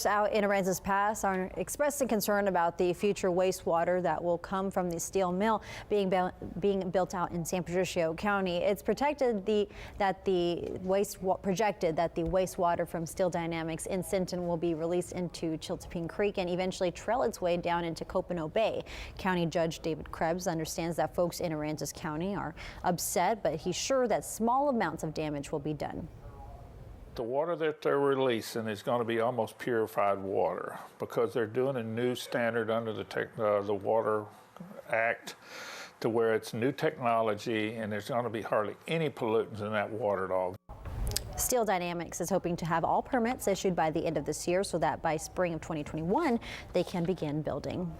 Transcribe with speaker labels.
Speaker 1: Out in Aransas Pass are expressing concern about the future wastewater that will come from the steel mill being built out in San Patricio County. It's projected that the wastewater from Steel Dynamics in Sinton will be released into Chiltepin Creek and eventually trail its way down into Copano Bay. County Judge David Krebs understands that folks in Aransas County are upset, but he's sure that small amounts of damage will be done.
Speaker 2: The water that they're releasing is going to be almost purified water because they're doing a new standard under the Water Act to where it's new technology and there's going to be hardly any pollutants in that water at all.
Speaker 1: Steel Dynamics is hoping to have all permits issued by the end of this year so that by spring of 2021 they can begin building.